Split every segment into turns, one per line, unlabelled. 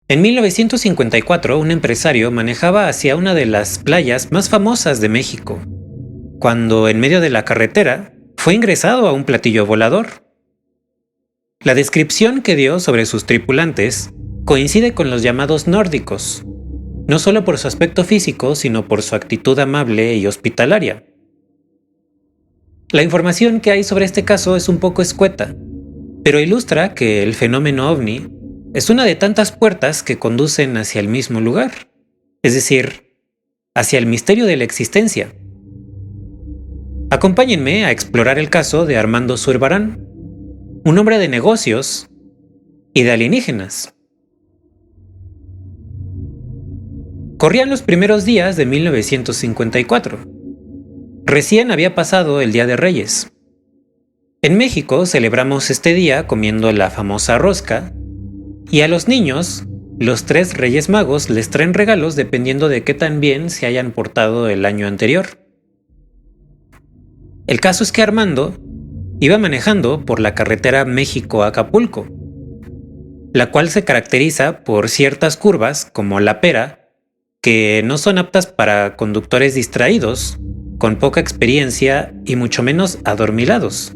En 1954, un empresario manejaba hacia una de las playas más famosas de México, cuando en medio de la carretera fue ingresado a un platillo volador. La descripción que dio sobre sus tripulantes coincide con los llamados nórdicos, no solo por su aspecto físico, sino por su actitud amable y hospitalaria. La información que hay sobre este caso es un poco escueta, pero ilustra que el fenómeno ovni es una de tantas puertas que conducen hacia el mismo lugar, es decir, hacia el misterio de la existencia. Acompáñenme a explorar el caso de Armando Zurbarán, un hombre de negocios y de alienígenas. Corrían los primeros días de 1954. Recién había pasado el Día de Reyes. En México celebramos este día comiendo la famosa rosca, y a los niños, los 3 Reyes Magos les traen regalos dependiendo de qué tan bien se hayan portado el año anterior. El caso es que Armando iba manejando por la carretera México-Acapulco, la cual se caracteriza por ciertas curvas, como la Pera, que no son aptas para conductores distraídos, con poca experiencia y mucho menos adormilados.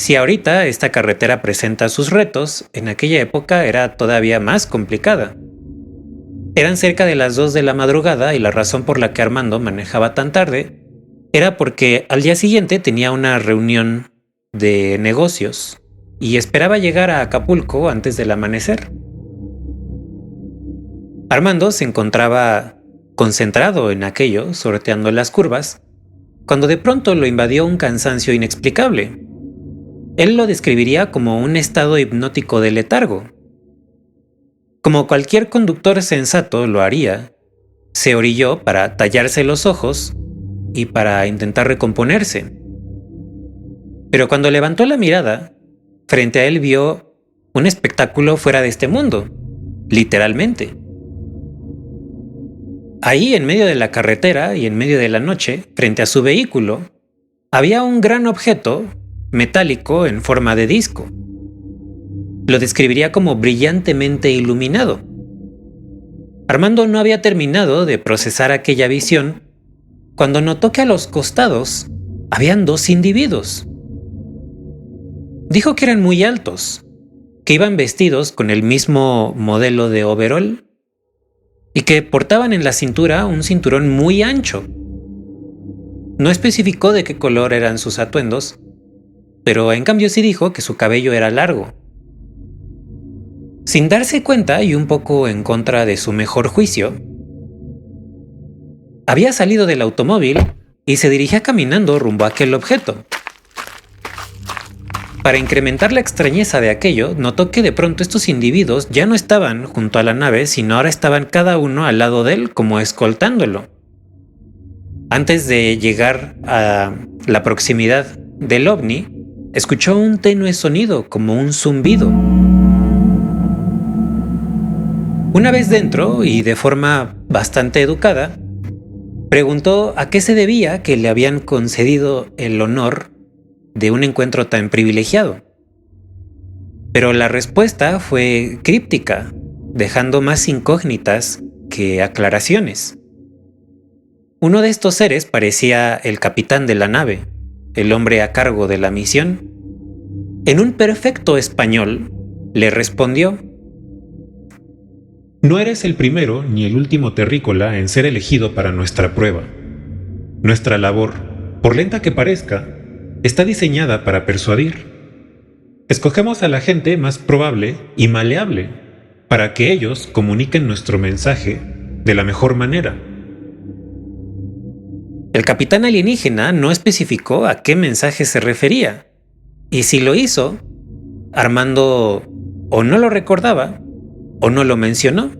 Si ahorita esta carretera presenta sus retos, en aquella época era todavía más complicada. Eran cerca de las 2 de la madrugada y la razón por la que Armando manejaba tan tarde era porque al día siguiente tenía una reunión de negocios y esperaba llegar a Acapulco antes del amanecer. Armando se encontraba concentrado en aquello, sorteando las curvas, cuando de pronto lo invadió un cansancio inexplicable. Él lo describiría como un estado hipnótico de letargo. Como cualquier conductor sensato lo haría, se orilló para tallarse los ojos y para intentar recomponerse. Pero cuando levantó la mirada, frente a él vio un espectáculo fuera de este mundo, literalmente. Ahí, en medio de la carretera y en medio de la noche, frente a su vehículo, había un gran objeto metálico en forma de disco. Lo describiría como brillantemente iluminado. Armando no había terminado de procesar aquella visión cuando notó que a los costados habían 2 individuos. Dijo que eran muy altos, que iban vestidos con el mismo modelo de overol y que portaban en la cintura un cinturón muy ancho. No especificó de qué color eran sus atuendos, pero en cambio sí dijo que su cabello era largo. Sin darse cuenta y un poco en contra de su mejor juicio, había salido del automóvil y se dirigía caminando rumbo a aquel objeto. Para incrementar la extrañeza de aquello, notó que de pronto estos individuos ya no estaban junto a la nave, sino ahora estaban cada uno al lado de él, como escoltándolo. Antes de llegar a la proximidad del ovni, escuchó un tenue sonido, como un zumbido. Una vez dentro, y de forma bastante educada, preguntó a qué se debía que le habían concedido el honor de un encuentro tan privilegiado. Pero la respuesta fue críptica, dejando más incógnitas que aclaraciones. Uno de estos seres parecía el capitán de la nave, el hombre a cargo de la misión. En un perfecto español, le respondió:
No eres el primero ni el último terrícola en ser elegido para nuestra prueba. Nuestra labor, por lenta que parezca, está diseñada para persuadir. Escogemos a la gente más probable y maleable para que ellos comuniquen nuestro mensaje de la mejor manera.
El capitán alienígena no especificó a qué mensaje se refería, y si lo hizo, Armando o no lo recordaba o no lo mencionó.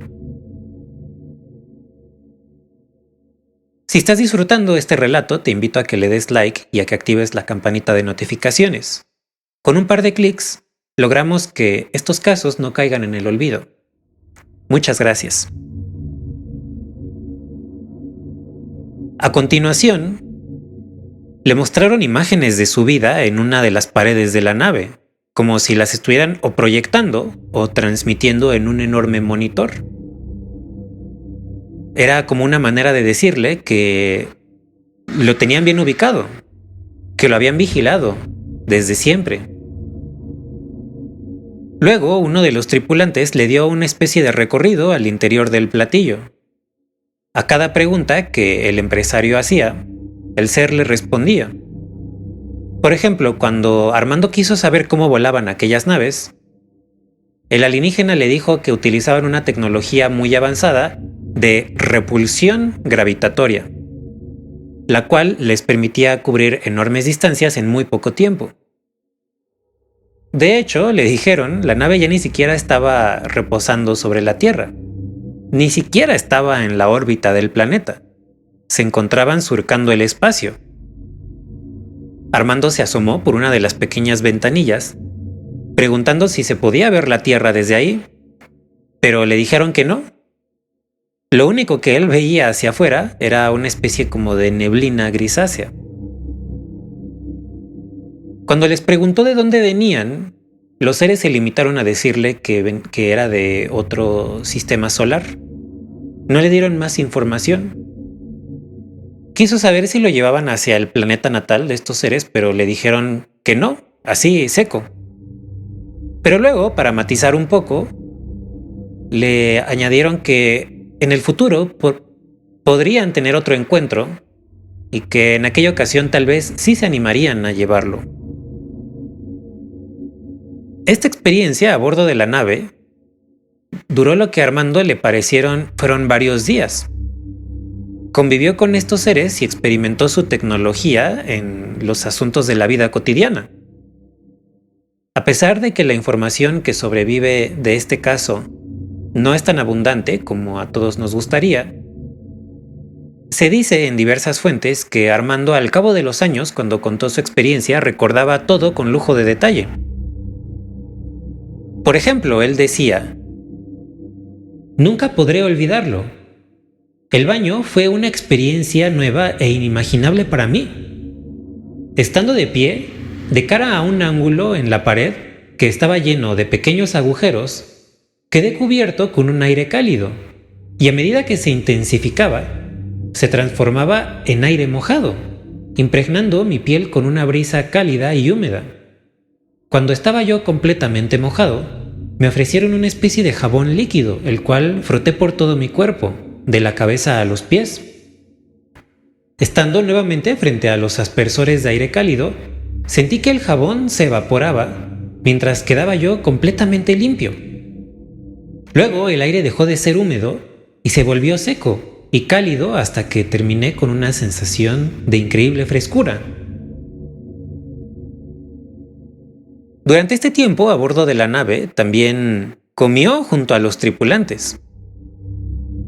Si estás disfrutando este relato, te invito a que le des like y a que actives la campanita de notificaciones. Con un par de clics, logramos que estos casos no caigan en el olvido. Muchas gracias. A continuación, le mostraron imágenes de su vida en una de las paredes de la nave, como si las estuvieran o proyectando o transmitiendo en un enorme monitor. Era como una manera de decirle que lo tenían bien ubicado, que lo habían vigilado desde siempre. Luego, uno de los tripulantes le dio una especie de recorrido al interior del platillo. A cada pregunta que el empresario hacía, el ser le respondía. Por ejemplo, cuando Armando quiso saber cómo volaban aquellas naves, el alienígena le dijo que utilizaban una tecnología muy avanzada de repulsión gravitatoria, la cual les permitía cubrir enormes distancias en muy poco tiempo. De hecho, le dijeron, la nave ya ni siquiera estaba reposando sobre la Tierra, ni siquiera estaba en la órbita del planeta. Se encontraban surcando el espacio. Armando se asomó por una de las pequeñas ventanillas, preguntando si se podía ver la Tierra desde ahí, pero le dijeron que no. Lo único que él veía hacia afuera era una especie como de neblina grisácea. Cuando les preguntó de dónde venían, los seres se limitaron a decirle que era de otro sistema solar. No le dieron más información. Quiso saber si lo llevaban hacia el planeta natal de estos seres, pero le dijeron que no, así seco. Pero luego, para matizar un poco, le añadieron que en el futuro podrían tener otro encuentro y que en aquella ocasión tal vez sí se animarían a llevarlo. Esta experiencia a bordo de la nave duró lo que a Armando le fueron varios días. Convivió con estos seres y experimentó su tecnología en los asuntos de la vida cotidiana. A pesar de que la información que sobrevive de este caso no es tan abundante como a todos nos gustaría, se dice en diversas fuentes que Armando, al cabo de los años, cuando contó su experiencia, recordaba todo con lujo de detalle. Por ejemplo, él decía: "Nunca podré olvidarlo. El baño fue una experiencia nueva e inimaginable para mí. Estando de pie, de cara a un ángulo en la pared que estaba lleno de pequeños agujeros, quedé cubierto con un aire cálido, y a medida que se intensificaba, se transformaba en aire mojado, impregnando mi piel con una brisa cálida y húmeda. Cuando estaba yo completamente mojado, me ofrecieron una especie de jabón líquido, el cual froté por todo mi cuerpo, de la cabeza a los pies. Estando nuevamente frente a los aspersores de aire cálido, sentí que el jabón se evaporaba, mientras quedaba yo completamente limpio. Luego el aire dejó de ser húmedo y se volvió seco y cálido hasta que terminé con una sensación de increíble frescura". Durante este tiempo, a bordo de la nave, también comió junto a los tripulantes.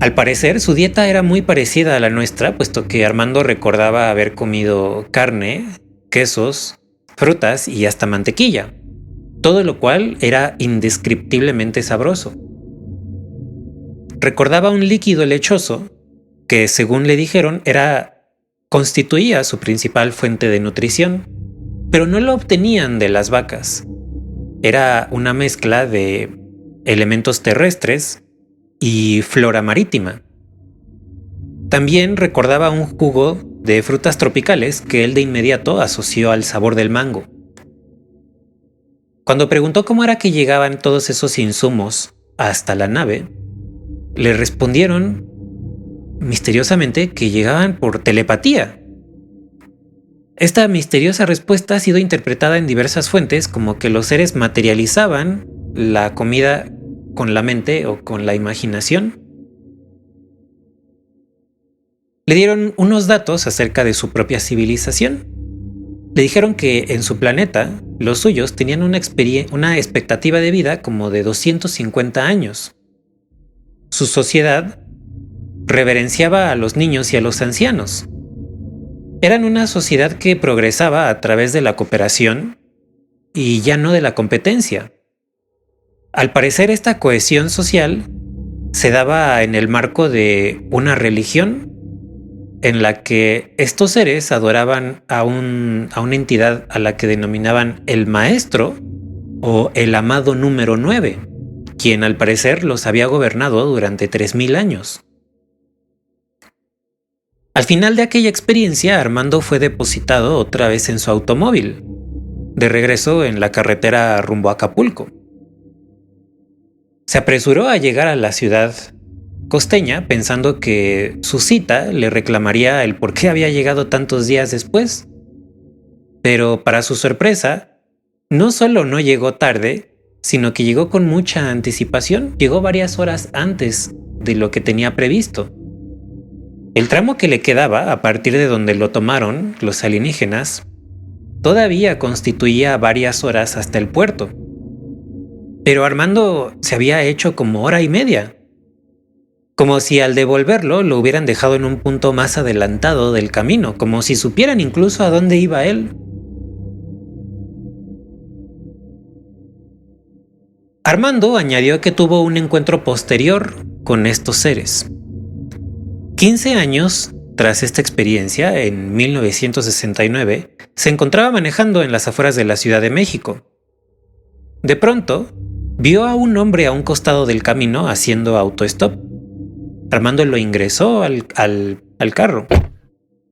Al parecer, su dieta era muy parecida a la nuestra, puesto que Armando recordaba haber comido carne, quesos, frutas y hasta mantequilla, todo lo cual era indescriptiblemente sabroso. Recordaba un líquido lechoso que, según le dijeron, constituía su principal fuente de nutrición, pero no lo obtenían de las vacas. Era una mezcla de elementos terrestres y flora marítima. También recordaba un jugo de frutas tropicales que él de inmediato asoció al sabor del mango. Cuando preguntó cómo era que llegaban todos esos insumos hasta la nave, le respondieron misteriosamente que llegaban por telepatía. Esta misteriosa respuesta ha sido interpretada en diversas fuentes como que los seres materializaban la comida con la mente o con la imaginación. Le dieron unos datos acerca de su propia civilización. Le dijeron que en su planeta, los suyos tenían una expectativa de vida como de 250 años. Su sociedad reverenciaba a los niños y a los ancianos. Eran una sociedad que progresaba a través de la cooperación y ya no de la competencia. Al parecer, esta cohesión social se daba en el marco de una religión en la que estos seres adoraban a una entidad a la que denominaban el maestro, o el amado número 9, quien al parecer los había gobernado durante 3000 años. Al final de aquella experiencia, Armando fue depositado otra vez en su automóvil, de regreso en la carretera rumbo a Acapulco. Se apresuró a llegar a la ciudad costeña pensando que su cita le reclamaría el por qué había llegado tantos días después. Pero para su sorpresa, no solo no llegó tarde, sino que llegó con mucha anticipación, llegó varias horas antes de lo que tenía previsto. El tramo que le quedaba a partir de donde lo tomaron los alienígenas todavía constituía varias horas hasta el puerto. Pero Armando se había hecho como hora y media, como si al devolverlo lo hubieran dejado en un punto más adelantado del camino, como si supieran incluso a dónde iba él. Armando añadió que tuvo un encuentro posterior con estos seres. 15 años tras esta experiencia, en 1969, se encontraba manejando en las afueras de la Ciudad de México. De pronto, vio a un hombre a un costado del camino haciendo autostop. Armando lo ingresó al carro.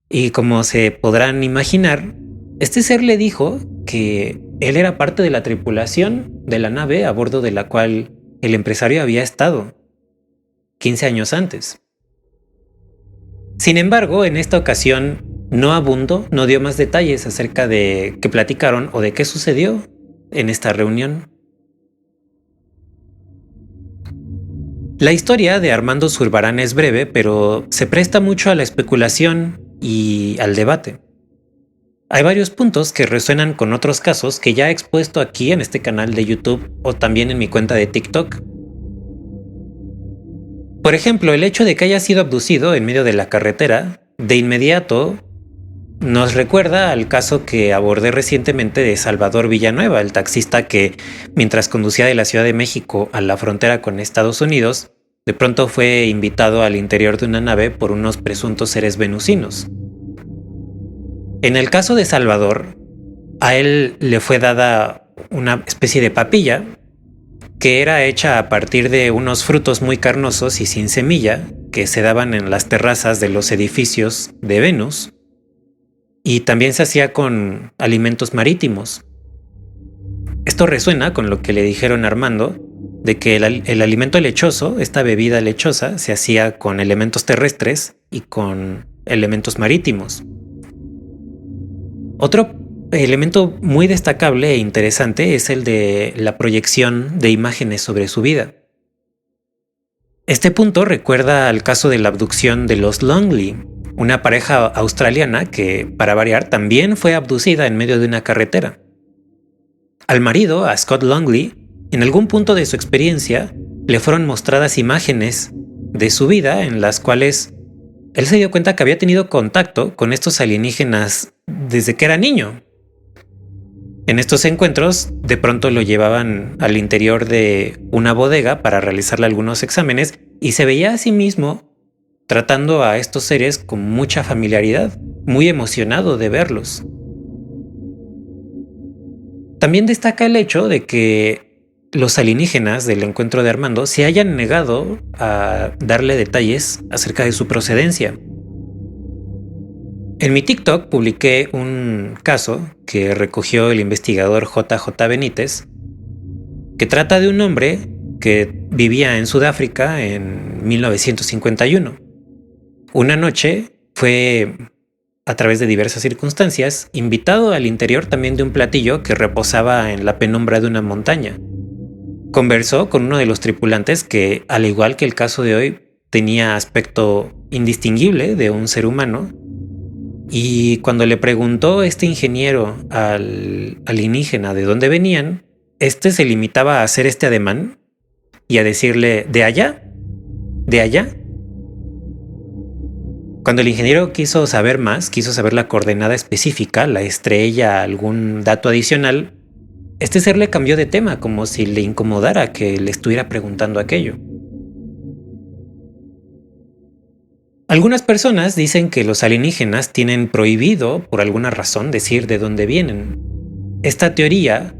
Y como se podrán imaginar, este ser le dijo que él era parte de la tripulación de la nave a bordo de la cual el empresario había estado 15 años antes. Sin embargo, en esta ocasión no abundó, no dio más detalles acerca de qué platicaron o de qué sucedió en esta reunión. La historia de Armando Zurbarán es breve, pero se presta mucho a la especulación y al debate. Hay varios puntos que resuenan con otros casos que ya he expuesto aquí en este canal de YouTube o también en mi cuenta de TikTok. Por ejemplo, el hecho de que haya sido abducido en medio de la carretera, de inmediato nos recuerda al caso que abordé recientemente de Salvador Villanueva, el taxista que, mientras conducía de la Ciudad de México a la frontera con Estados Unidos, de pronto fue invitado al interior de una nave por unos presuntos seres venusinos. En el caso de Salvador, a él le fue dada una especie de papilla que era hecha a partir de unos frutos muy carnosos y sin semilla que se daban en las terrazas de los edificios de Venus, y también se hacía con alimentos marítimos. Esto resuena con lo que le dijeron a Armando, de que el alimento lechoso, esta bebida lechosa, se hacía con elementos terrestres y con elementos marítimos. Otro elemento muy destacable e interesante es el de la proyección de imágenes sobre su vida. Este punto recuerda al caso de la abducción de los Longley, una pareja australiana que, para variar, también fue abducida en medio de una carretera. Al marido, a Scott Longley, en algún punto de su experiencia, le fueron mostradas imágenes de su vida en las cuales él se dio cuenta que había tenido contacto con estos alienígenas desde que era niño. En estos encuentros, de pronto lo llevaban al interior de una bodega para realizarle algunos exámenes y se veía a sí mismo tratando a estos seres con mucha familiaridad, muy emocionado de verlos. También destaca el hecho de que los alienígenas del encuentro de Armando se hayan negado a darle detalles acerca de su procedencia. En mi TikTok publiqué un caso que recogió el investigador JJ Benítez, que trata de un hombre que vivía en Sudáfrica en 1951. Una noche fue, a través de diversas circunstancias, invitado al interior también de un platillo que reposaba en la penumbra de una montaña. Conversó con uno de los tripulantes que, al igual que el caso de hoy, tenía aspecto indistinguible de un ser humano. Y cuando le preguntó este ingeniero al alienígena de dónde venían, este se limitaba a hacer este ademán y a decirle: ¿de allá? ¿De allá? Cuando el ingeniero quiso saber más, quiso saber la coordenada específica, la estrella, algún dato adicional, este ser le cambió de tema, como si le incomodara que le estuviera preguntando aquello. Algunas personas dicen que los alienígenas tienen prohibido, por alguna razón, decir de dónde vienen. Esta teoría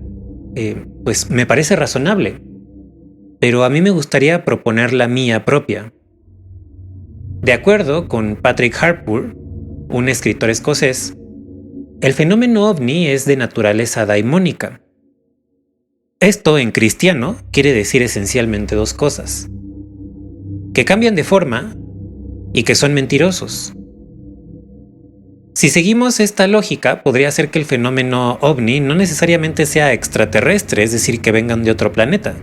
pues me parece razonable, pero a mí me gustaría proponer la mía propia. De acuerdo con Patrick Harpur, un escritor escocés, el fenómeno ovni es de naturaleza daimónica. Esto en cristiano quiere decir esencialmente dos cosas: que cambian de forma y que son mentirosos. Si seguimos esta lógica, podría ser que el fenómeno ovni no necesariamente sea extraterrestre, es decir, que vengan de otro planeta.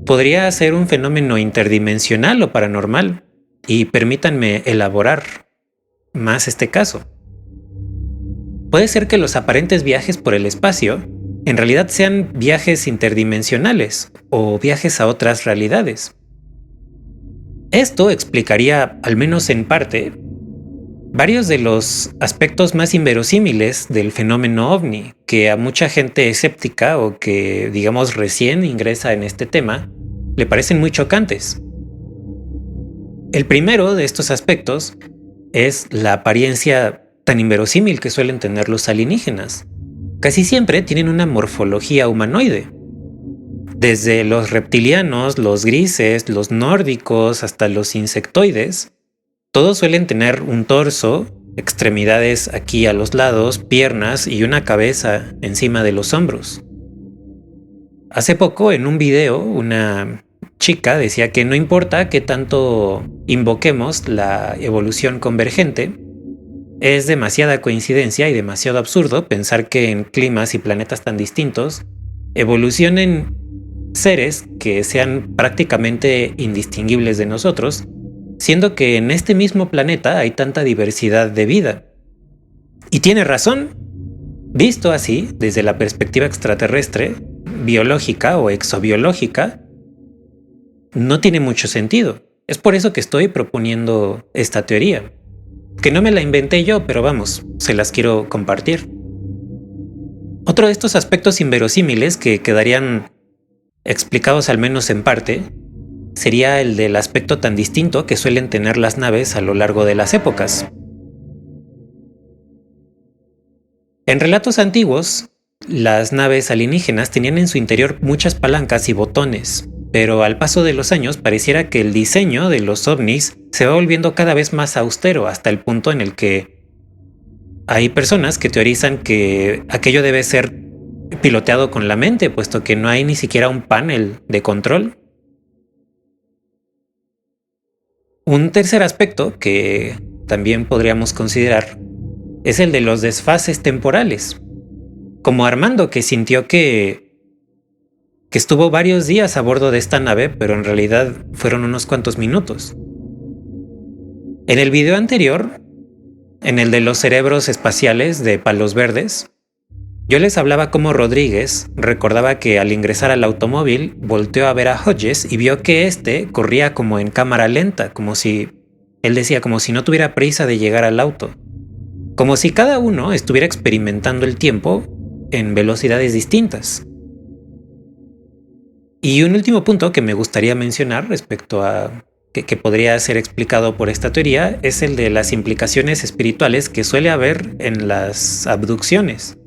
Podría ser un fenómeno interdimensional o paranormal, y permítanme elaborar más este caso. Puede ser que los aparentes viajes por el espacio en realidad sean viajes interdimensionales o viajes a otras realidades. Esto explicaría, al menos en parte, varios de los aspectos más inverosímiles del fenómeno ovni, que a mucha gente escéptica o que, digamos, recién ingresa en este tema, le parecen muy chocantes. El primero de estos aspectos es la apariencia tan inverosímil que suelen tener los alienígenas. Casi siempre tienen una morfología humanoide. Desde los reptilianos, los grises, los nórdicos, hasta los insectoides, todos suelen tener un torso, extremidades aquí a los lados, piernas y una cabeza encima de los hombros. Hace poco, en un video, una chica decía que no importa qué tanto invoquemos la evolución convergente, es demasiada coincidencia y demasiado absurdo pensar que en climas y planetas tan distintos evolucionen seres que sean prácticamente indistinguibles de nosotros, siendo que en este mismo planeta hay tanta diversidad de vida. Y tiene razón. Visto así, desde la perspectiva extraterrestre, biológica o exobiológica, no tiene mucho sentido. Es por eso que estoy proponiendo esta teoría. Que no me la inventé yo, pero vamos, se las quiero compartir. Otro de estos aspectos inverosímiles que quedarían explicados al menos en parte sería el del aspecto tan distinto que suelen tener las naves a lo largo de las épocas. En relatos antiguos, las naves alienígenas tenían en su interior muchas palancas y botones, pero al paso de los años pareciera que el diseño de los ovnis se va volviendo cada vez más austero, hasta el punto en el que hay personas que teorizan que aquello debe ser piloteado con la mente, puesto que no hay ni siquiera un panel de control. Un tercer aspecto que también podríamos considerar es el de los desfases temporales, como Armando, que sintió que estuvo varios días a bordo de esta nave, pero en realidad fueron unos cuantos minutos. En el video anterior, en el de los cerebros espaciales de Palos Verdes, yo les hablaba cómo Rodríguez recordaba que al ingresar al automóvil volteó a ver a Hodges y vio que éste corría como en cámara lenta, como si no tuviera prisa de llegar al auto, como si cada uno estuviera experimentando el tiempo en velocidades distintas. Y un último punto que me gustaría mencionar respecto a que podría ser explicado por esta teoría es el de las implicaciones espirituales que suele haber en las abducciones.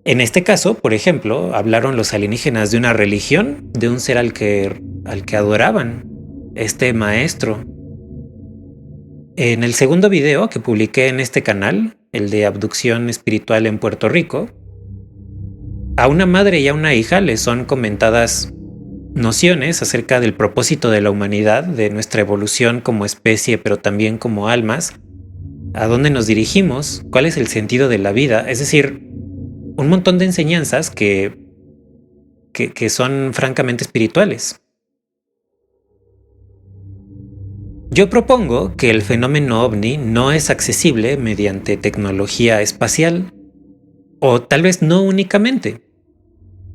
En este caso, por ejemplo, hablaron los alienígenas de una religión, de un ser al que adoraban, este maestro. En el segundo video que publiqué en este canal, el de abducción espiritual en Puerto Rico, a una madre y a una hija les son comentadas nociones acerca del propósito de la humanidad, de nuestra evolución como especie, pero también como almas, a dónde nos dirigimos, cuál es el sentido de la vida, es decir, un montón de enseñanzas que son francamente espirituales. Yo propongo que el fenómeno ovni no es accesible mediante tecnología espacial, o tal vez no únicamente.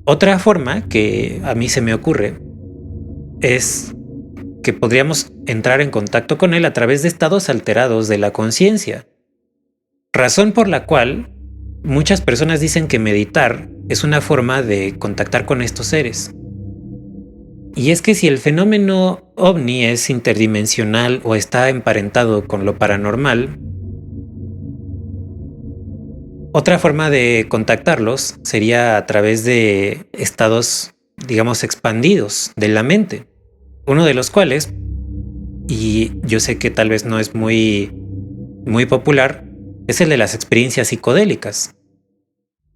Otra forma que a mí se me ocurre es que podríamos entrar en contacto con él a través de estados alterados de la conciencia, razón por la cual muchas personas dicen que meditar es una forma de contactar con estos seres. Y es que si el fenómeno ovni es interdimensional o está emparentado con lo paranormal, Otra forma de contactarlos sería a través de estados, digamos, expandidos de la mente. Uno de los cuales, y yo sé que tal vez no es muy popular, es el de las experiencias psicodélicas.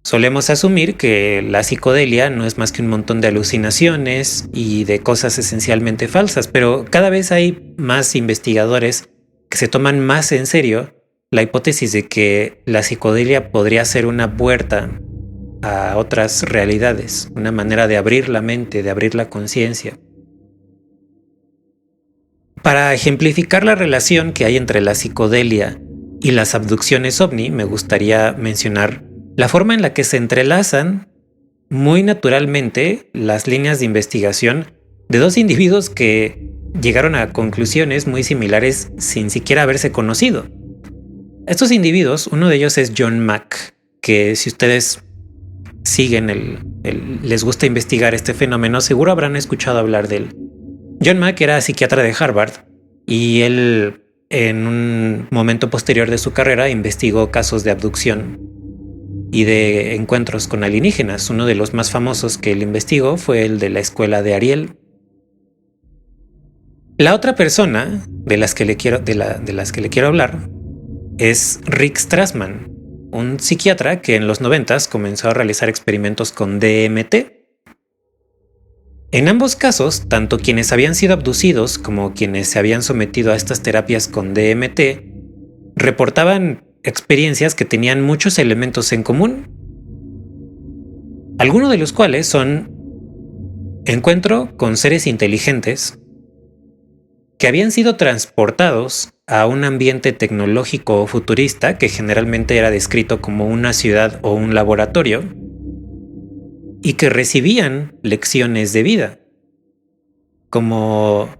Solemos asumir que la psicodelia no es más que un montón de alucinaciones y de cosas esencialmente falsas, pero cada vez hay más investigadores que se toman más en serio la hipótesis de que la psicodelia podría ser una puerta a otras realidades, una manera de abrir la mente, de abrir la conciencia. Para ejemplificar la relación que hay entre la psicodelia y las abducciones ovni, me gustaría mencionar la forma en la que se entrelazan muy naturalmente las líneas de investigación de dos individuos que llegaron a conclusiones muy similares sin siquiera haberse conocido. Estos individuos, uno de ellos es John Mack, que si ustedes siguen les gusta investigar este fenómeno, seguro habrán escuchado hablar de él. John Mack era psiquiatra de Harvard y él en un momento posterior de su carrera investigó casos de abducción y de encuentros con alienígenas. Uno de los más famosos que él investigó fue el de la escuela de Ariel. La otra persona de las que le quiero hablar es Rick Strassman, un psiquiatra que en los 90s comenzó a realizar experimentos con DMT. En ambos casos, tanto quienes habían sido abducidos como quienes se habían sometido a estas terapias con DMT reportaban experiencias que tenían muchos elementos en común, algunos de los cuales son encuentro con seres inteligentes que habían sido transportados a un ambiente tecnológico o futurista que generalmente era descrito como una ciudad o un laboratorio y que recibían lecciones de vida, como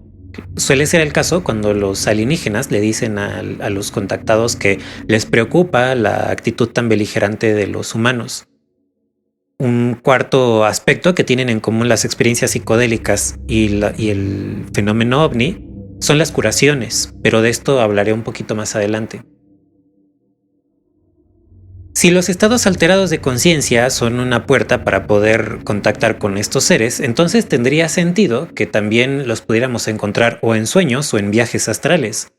suele ser el caso cuando los alienígenas le dicen a los contactados que les preocupa la actitud tan beligerante de los humanos. Un cuarto aspecto que tienen en común las experiencias psicodélicas y el fenómeno ovni son las curaciones, pero de esto hablaré un poquito más adelante. Si los estados alterados de conciencia son una puerta para poder contactar con estos seres, entonces tendría sentido que también los pudiéramos encontrar o en sueños o en viajes astrales.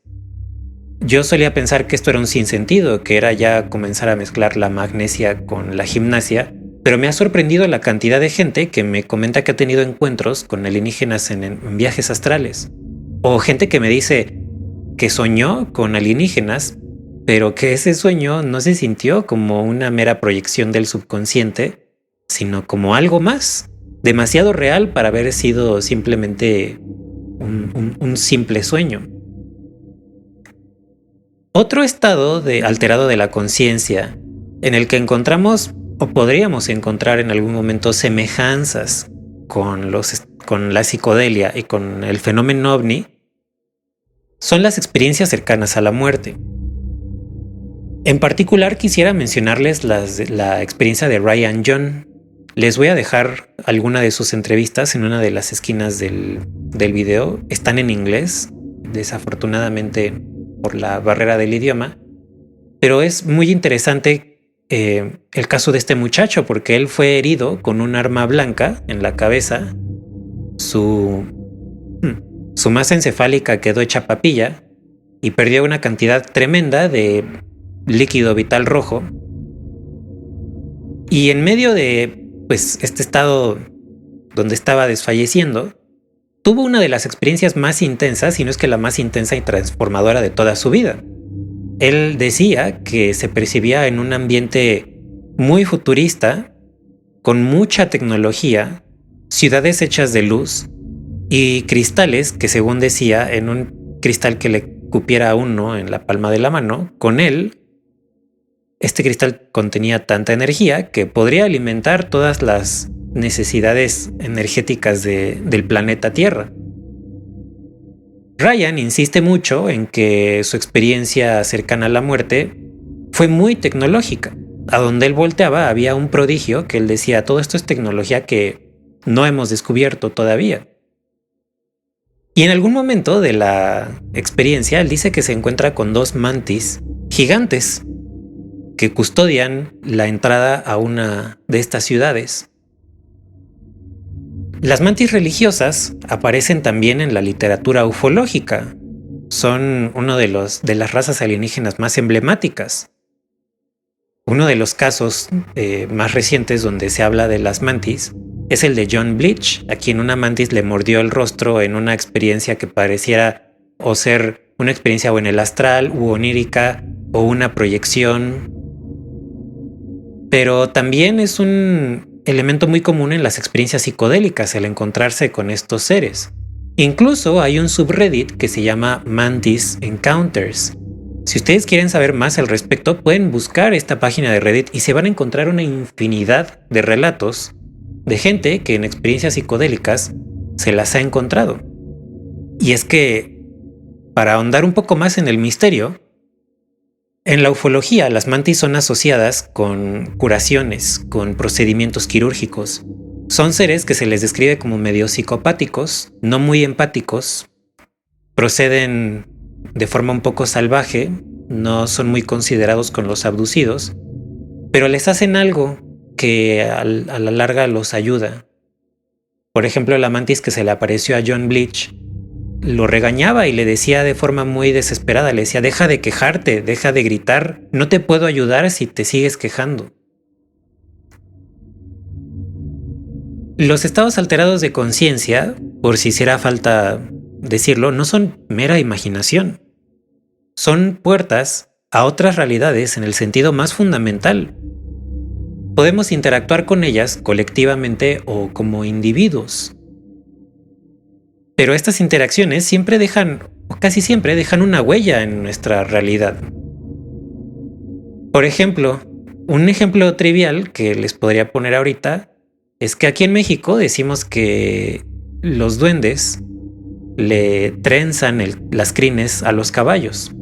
Yo solía pensar que esto era un sinsentido, que era ya comenzar a mezclar la magnesia con la gimnasia, pero me ha sorprendido la cantidad de gente que me comenta que ha tenido encuentros con alienígenas en viajes astrales. O gente que me dice que soñó con alienígenas, pero que ese sueño no se sintió como una mera proyección del subconsciente, sino como algo más, demasiado real para haber sido simplemente un simple sueño. Otro estado alterado de la conciencia, en el que encontramos o podríamos encontrar en algún momento semejanzas con la psicodelia y con el fenómeno ovni, son las experiencias cercanas a la muerte. En particular quisiera mencionarles la experiencia de Ryan John. Les voy a dejar alguna de sus entrevistas en una de las esquinas del video. Están en inglés, desafortunadamente por la barrera del idioma, pero es muy interesante el caso de este muchacho porque él fue herido con un arma blanca en la cabeza. Su masa encefálica quedó hecha papilla y perdió una cantidad tremenda de líquido vital rojo. Y en medio de este estado donde estaba desfalleciendo, tuvo una de las experiencias más intensas, si no es que la más intensa y transformadora de toda su vida. Él decía que se percibía en un ambiente muy futurista, con mucha tecnología, ciudades hechas de luz y cristales que, según decía, en un cristal que le cupiera a uno en la palma de la mano, con él, este cristal contenía tanta energía que podría alimentar todas las necesidades energéticas del planeta Tierra. Ryan insiste mucho en que su experiencia cercana a la muerte fue muy tecnológica. A donde él volteaba había un prodigio que él decía, todo esto es tecnología que no hemos descubierto todavía. Y en algún momento de la experiencia, él dice que se encuentra con dos mantis gigantes. que custodian la entrada a una de estas ciudades. Las mantis religiosas aparecen también en la literatura ufológica. Son uno de las razas alienígenas más emblemáticas. Uno de los casos más recientes donde se habla de las mantis es el de John Bleach, a quien una mantis le mordió el rostro en una experiencia que pareciera o ser una experiencia o en el astral u onírica o una proyección. Pero también es un elemento muy común en las experiencias psicodélicas el encontrarse con estos seres. Incluso hay un subreddit que se llama Mantis Encounters. Si ustedes quieren saber más al respecto, pueden buscar esta página de Reddit y se van a encontrar una infinidad de relatos de gente que en experiencias psicodélicas se las ha encontrado. Y es que, para ahondar un poco más en el misterio, en la ufología las mantis son asociadas con curaciones, con procedimientos quirúrgicos. Son seres que se les describe como medio psicopáticos, no muy empáticos, proceden de forma un poco salvaje, no son muy considerados con los abducidos, pero les hacen algo que a la larga los ayuda. Por ejemplo, la mantis que se le apareció a John Bleach lo regañaba y le decía de forma muy desesperada, le decía: deja de quejarte, deja de gritar, no te puedo ayudar si te sigues quejando. Los estados alterados de conciencia, por si hiciera falta decirlo, no son mera imaginación. Son puertas a otras realidades en el sentido más fundamental. Podemos interactuar con ellas colectivamente o como individuos. Pero estas interacciones siempre dejan, o casi siempre dejan una huella en nuestra realidad. Por ejemplo, un ejemplo trivial que les podría poner ahorita es que aquí en México decimos que los duendes le trenzan las crines a los caballos.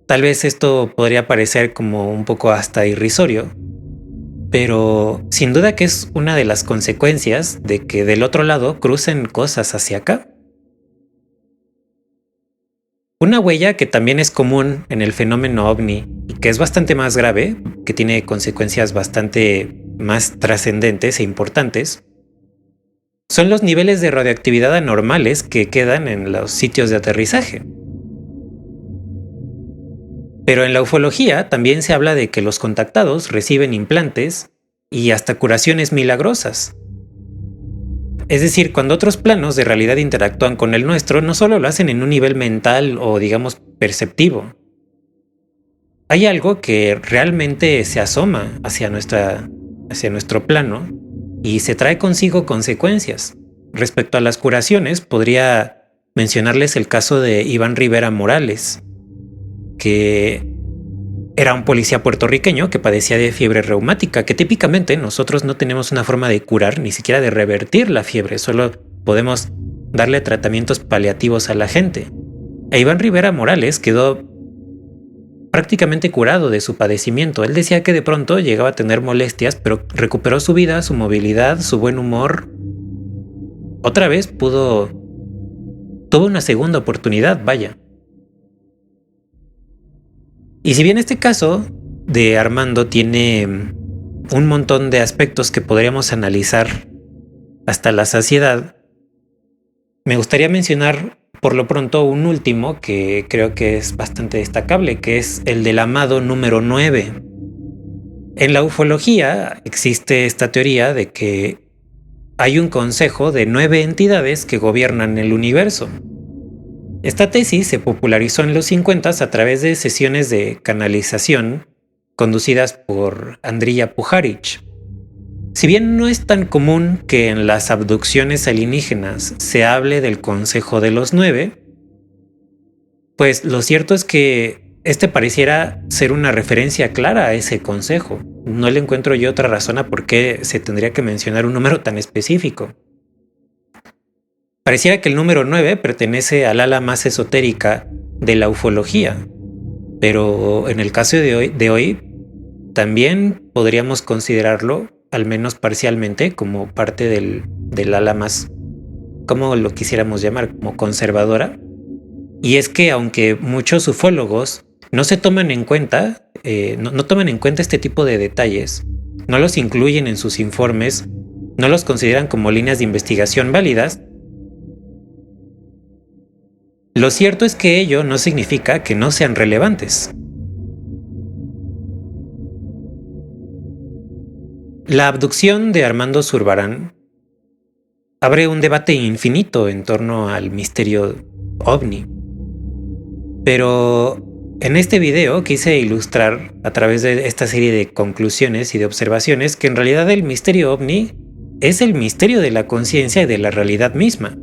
Tal vez esto podría parecer como un poco hasta irrisorio, pero sin duda que es una de las consecuencias de que del otro lado crucen cosas hacia acá. Una huella que también es común en el fenómeno ovni y que es bastante más grave, que tiene consecuencias bastante más trascendentes e importantes, son los niveles de radioactividad anormales que quedan en los sitios de aterrizaje. Pero en la ufología también se habla de que los contactados reciben implantes y hasta curaciones milagrosas. Es decir, cuando otros planos de realidad interactúan con el nuestro, no solo lo hacen en un nivel mental o digamos perceptivo. Hay algo que realmente se asoma hacia nuestro plano y se trae consigo consecuencias. Respecto a las curaciones, podría mencionarles el caso de Iván Rivera Morales, que era un policía puertorriqueño que padecía de fiebre reumática, que típicamente nosotros no tenemos una forma de curar, ni siquiera de revertir la fiebre, solo podemos darle tratamientos paliativos a la gente. E Iván Rivera Morales quedó prácticamente curado de su padecimiento. Él decía que de pronto llegaba a tener molestias, pero recuperó su vida, su movilidad, su buen humor. Otra vez tuvo una segunda oportunidad, vaya. Y si bien este caso de Armando tiene un montón de aspectos que podríamos analizar hasta la saciedad, me gustaría mencionar por lo pronto un último que creo que es bastante destacable, que es el del amado número 9. En la ufología existe esta teoría de que hay un consejo de 9 entidades que gobiernan el universo. Esta tesis se popularizó en los 50s a través de sesiones de canalización conducidas por Andrija Puharich. Si bien no es tan común que en las abducciones alienígenas se hable del Consejo de los 9, pues lo cierto es que este pareciera ser una referencia clara a ese consejo. No le encuentro yo otra razón a por qué se tendría que mencionar un número tan específico. Pareciera que el número 9 pertenece al ala más esotérica de la ufología, pero en el caso de hoy también podríamos considerarlo, al menos parcialmente, como parte del ala más, como lo quisiéramos llamar, como conservadora. Y es que aunque muchos ufólogos no se toman en cuenta, no toman en cuenta este tipo de detalles, no los incluyen en sus informes, no los consideran como líneas de investigación válidas. Lo cierto es que ello no significa que no sean relevantes. La abducción de Armando Zurbarán abre un debate infinito en torno al misterio ovni. Pero en este video quise ilustrar a través de esta serie de conclusiones y de observaciones que en realidad el misterio ovni es el misterio de la conciencia y de la realidad misma.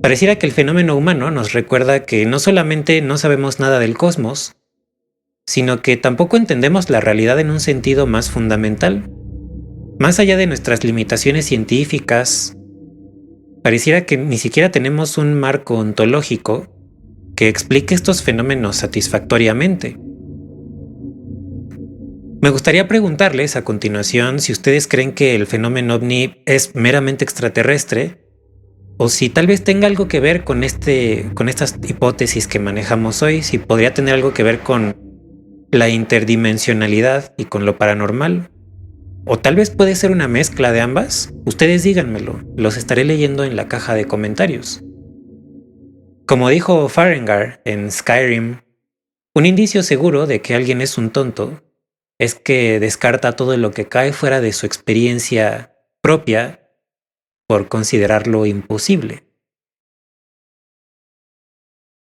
Pareciera que el fenómeno humano nos recuerda que no solamente no sabemos nada del cosmos, sino que tampoco entendemos la realidad en un sentido más fundamental. Más allá de nuestras limitaciones científicas, pareciera que ni siquiera tenemos un marco ontológico que explique estos fenómenos satisfactoriamente. Me gustaría preguntarles a continuación si ustedes creen que el fenómeno ovni es meramente extraterrestre o si tal vez tenga algo que ver con estas hipótesis que manejamos hoy, si podría tener algo que ver con la interdimensionalidad y con lo paranormal. O tal vez puede ser una mezcla de ambas. Ustedes díganmelo, los estaré leyendo en la caja de comentarios. Como dijo Farengar en Skyrim, un indicio seguro de que alguien es un tonto es que descarta todo lo que cae fuera de su experiencia propia por considerarlo imposible.